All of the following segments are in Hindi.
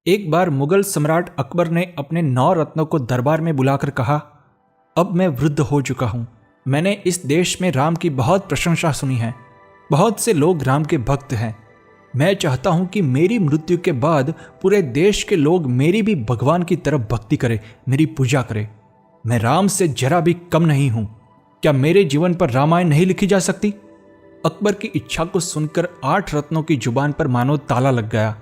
एक बार मुगल सम्राट अकबर ने अपने 9 रत्नों को दरबार में बुलाकर कहा, अब मैं वृद्ध हो चुका हूँ। मैंने इस देश में राम की बहुत प्रशंसा सुनी है। बहुत से लोग राम के भक्त हैं। मैं चाहता हूँ कि मेरी मृत्यु के बाद पूरे देश के लोग मेरी भी भगवान की तरफ भक्ति करें, मेरी पूजा करें। मैं राम से जरा भी कम नहीं हूँ। क्या मेरे जीवन पर रामायण नहीं लिखी जा सकती? अकबर की इच्छा को सुनकर 8 रत्नों की जुबान पर मानो ताला लग गया।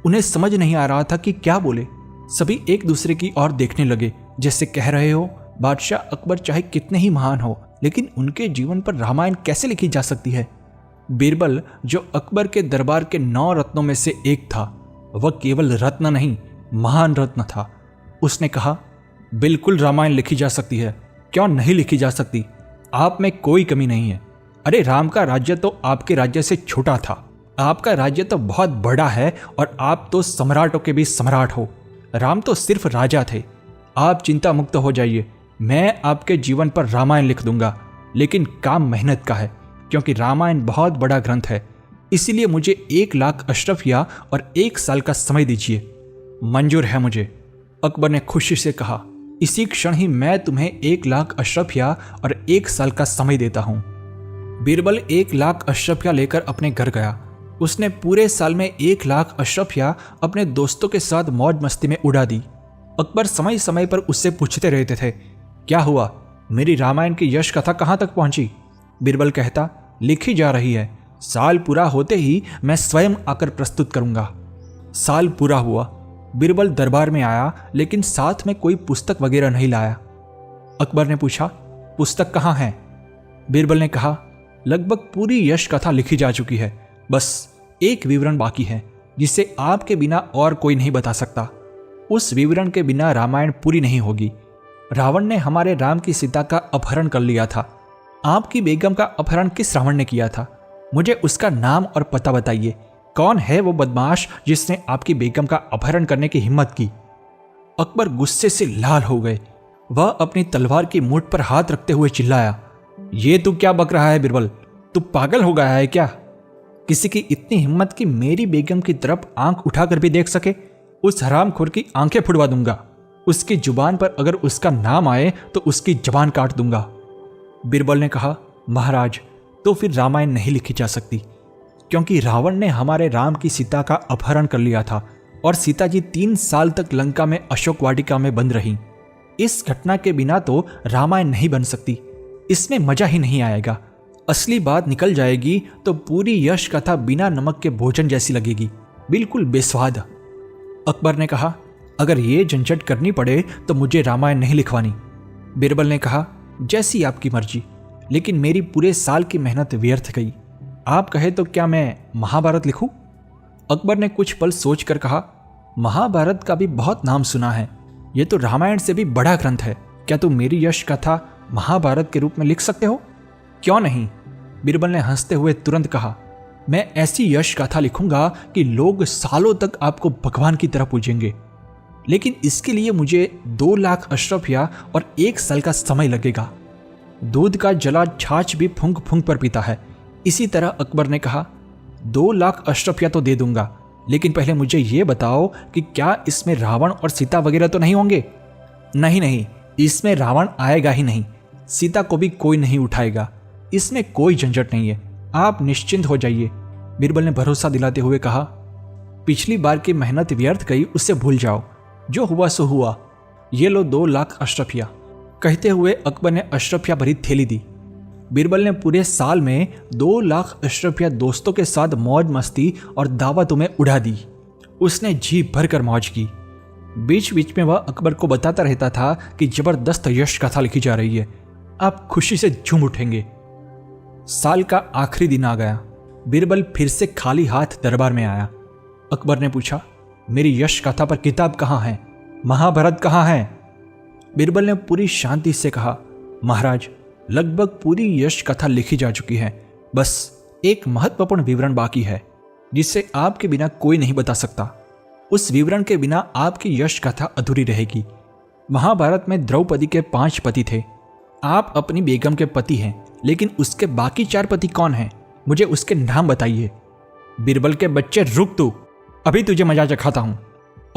उन्हें समझ नहीं आ रहा था कि क्या बोले। सभी एक दूसरे की ओर देखने लगे, जैसे कह रहे हो, बादशाह अकबर चाहे कितने ही महान हो, लेकिन उनके जीवन पर रामायण कैसे लिखी जा सकती है? बीरबल, जो अकबर के दरबार के 9 रत्नों में से एक था, वह केवल रत्न नहीं, महान रत्न था। उसने कहा, बिल्कुल रामायण लिखी जा सकती है। क्यों नहीं लिखी जा सकती? आप में कोई कमी नहीं है। अरे, राम का राज्य तो आपके राज्य से छोटा था। आपका राज्य तो बहुत बड़ा है और आप तो सम्राटों के भी सम्राट हो। राम तो सिर्फ राजा थे। आप चिंता मुक्त हो जाइए। मैं आपके जीवन पर रामायण लिख दूंगा, लेकिन काम मेहनत का है, क्योंकि रामायण बहुत बड़ा ग्रंथ है। इसीलिए मुझे 1 लाख अशरफिया और 1 साल का समय दीजिए। मंजूर है मुझे, अकबर ने खुशी से कहा। इसी क्षण ही मैं तुम्हें 1 लाख अशरफिया और 1 साल का समय देता हूं। बीरबल 1 लाख अशरफिया लेकर अपने घर गया। उसने पूरे साल में 1 लाख अशरफिया अपने दोस्तों के साथ मौज मस्ती में उड़ा दी। अकबर समय समय पर उससे पूछते रहते थे, क्या हुआ? मेरी रामायण की यश कथा कहाँ तक पहुंची? बीरबल कहता, लिखी जा रही है। साल पूरा होते ही मैं स्वयं आकर प्रस्तुत करूंगा। साल पूरा हुआ। बीरबल दरबार में आया, लेकिन साथ में कोई पुस्तक वगैरह नहीं लाया। अकबर ने पूछा, पुस्तक कहाँ है? बीरबल ने कहा, लगभग पूरी यश कथा लिखी जा चुकी है। बस एक विवरण बाकी है, जिसे आपके बिना और कोई नहीं बता सकता। उस विवरण के बिना रामायण पूरी नहीं होगी। रावण ने हमारे राम की सीता का अपहरण कर लिया था। आपकी बेगम का अपहरण किस रावण ने किया था? मुझे उसका नाम और पता बताइए। कौन है वो बदमाश जिसने आपकी बेगम का अपहरण करने की हिम्मत की? अकबर गुस्से से लाल हो गए। वह अपनी तलवार की मुठ पर हाथ रखते हुए चिल्लाया, ये तू क्या बक रहा है बीरबल? तू पागल हो गया है क्या? किसी की इतनी हिम्मत कि मेरी बेगम की तरफ आंख उठाकर भी देख सके? उस हरामखोर की आंखें फुड़वा दूंगा। उसकी जुबान पर अगर उसका नाम आए तो उसकी जबान काट दूंगा। बीरबल ने कहा, महाराज, तो फिर रामायण नहीं लिखी जा सकती, क्योंकि रावण ने हमारे राम की सीता का अपहरण कर लिया था और सीता जी 3 साल तक लंका में अशोक वाटिका में बंद रहीं। इस घटना के बिना तो रामायण नहीं बन सकती। इसमें मजा ही नहीं आएगा। असली बात निकल जाएगी तो पूरी यश कथा बिना नमक के भोजन जैसी लगेगी, बिल्कुल बेस्वाद। अकबर ने कहा, अगर ये झंझट करनी पड़े तो मुझे रामायण नहीं लिखवानी। बीरबल ने कहा, जैसी आपकी मर्जी, लेकिन मेरी पूरे साल की मेहनत व्यर्थ गई। आप कहे तो क्या मैं महाभारत लिखूं? अकबर ने कुछ पल सोचकर कहा, महाभारत का भी बहुत नाम सुना है। यह तो रामायण से भी बड़ा ग्रंथ है। क्या तुम मेरी यश कथा महाभारत के रूप में लिख सकते हो? क्यों नहीं? बीरबल ने हंसते हुए तुरंत कहा, मैं ऐसी यश गाथा लिखूंगा कि लोग सालों तक आपको भगवान की तरह पूजेंगे। लेकिन इसके लिए मुझे 2 लाख अशरफिया और 1 साल का समय लगेगा। दूध का जला छाछ भी फूंक फूंक पर पीता है। इसी तरह अकबर ने कहा, 2 लाख अशरफिया तो दे दूंगा, लेकिन पहले मुझे यह बताओ कि क्या इसमें रावण और सीता वगैरह तो नहीं होंगे? नहीं नहीं, इसमें रावण आएगा ही नहीं। सीता को भी कोई नहीं उठाएगा। इसमें कोई झंझट नहीं है। आप निश्चिंत हो जाइए। बीरबल ने भरोसा दिलाते हुए कहा, पिछली बार की मेहनत व्यर्थ गई, उससे भूल जाओ। जो हुआ सो हुआ। ये लो 2 लाख अशरफिया। कहते हुए अकबर ने अशरफिया भरी थैली दी। बीरबल ने पूरे साल में 2 लाख अशरफिया दोस्तों के साथ मौज मस्ती और दावतों में उड़ा दी। उसने जी भरकर मौज की। बीच बीच में वह अकबर को बताता रहता था कि जबरदस्त यश कथा लिखी जा रही है। आप खुशी से झूम उठेंगे। साल का आखिरी दिन आ गया। बीरबल फिर से खाली हाथ दरबार में आया। अकबर ने पूछा, मेरी यश कथा पर किताब कहाँ है? महाभारत कहाँ है? बीरबल ने पूरी शांति से कहा, महाराज, लगभग पूरी यश कथा लिखी जा चुकी है। बस एक महत्वपूर्ण विवरण बाकी है, जिसे आपके बिना कोई नहीं बता सकता। उस विवरण के बिना आपकी यश कथा अधूरी रहेगी। महाभारत में द्रौपदी के 5 पति थे। आप अपनी बेगम के पति हैं, लेकिन उसके बाकी 4 पति कौन हैं? मुझे उसके नाम बताइए। बीरबल के बच्चे, रुक तू, अभी तुझे मजा चखाता हूं।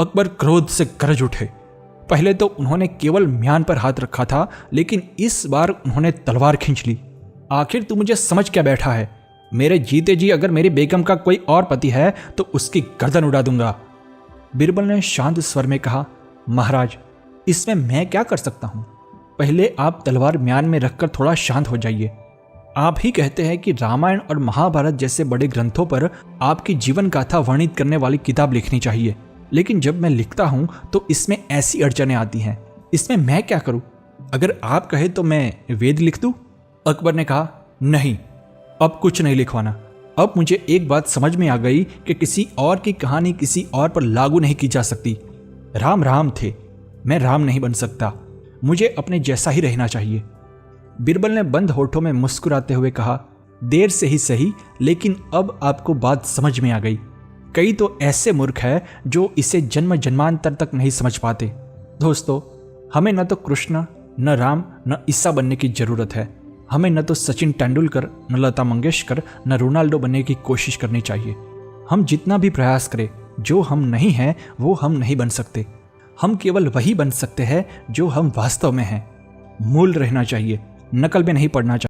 अकबर क्रोध से गरज उठे। पहले तो उन्होंने केवल म्यान पर हाथ रखा था, लेकिन इस बार उन्होंने तलवार खींच ली। आखिर तू मुझे समझ क्या बैठा है? मेरे जीते जी अगर मेरी बेगम का कोई और पति है तो उसकी गर्दन उड़ा दूंगा। बिरबल ने शांत स्वर में कहा, महाराज, इसमें मैं क्या कर सकता हूं? पहले आप तलवार म्यान में रखकर थोड़ा शांत हो जाइए। आप ही कहते हैं कि रामायण और महाभारत जैसे बड़े ग्रंथों पर आपकी जीवन गाथा वर्णित करने वाली किताब लिखनी चाहिए, लेकिन जब मैं लिखता हूं तो इसमें ऐसी अड़चनें आती हैं। इसमें मैं क्या करूं? अगर आप कहे तो मैं वेद लिख दूं? अकबर ने कहा, नहीं, अब कुछ नहीं लिखवाना। अब मुझे एक बात समझ में आ गई कि किसी और की कहानी किसी और पर लागू नहीं की जा सकती। राम राम थे, मैं राम नहीं बन सकता। मुझे अपने जैसा ही रहना चाहिए। बिरबल ने बंद होठों में मुस्कुराते हुए कहा, देर से ही सही, लेकिन अब आपको बात समझ में आ गई। कई तो ऐसे मूर्ख हैं जो इसे जन्म जन्मांतर तक नहीं समझ पाते। दोस्तों, हमें न तो कृष्ण, न राम, न ईसा बनने की जरूरत है। हमें न तो सचिन तेंदुलकर, न लता मंगेशकर, न रोनाल्डो बनने की कोशिश करनी चाहिए। हम जितना भी प्रयास करें, जो हम नहीं हैं वो हम नहीं बन सकते। हम केवल वही बन सकते हैं जो हम वास्तव में हैं। मूल रहना चाहिए, नकल में नहीं पड़ना चाहिए।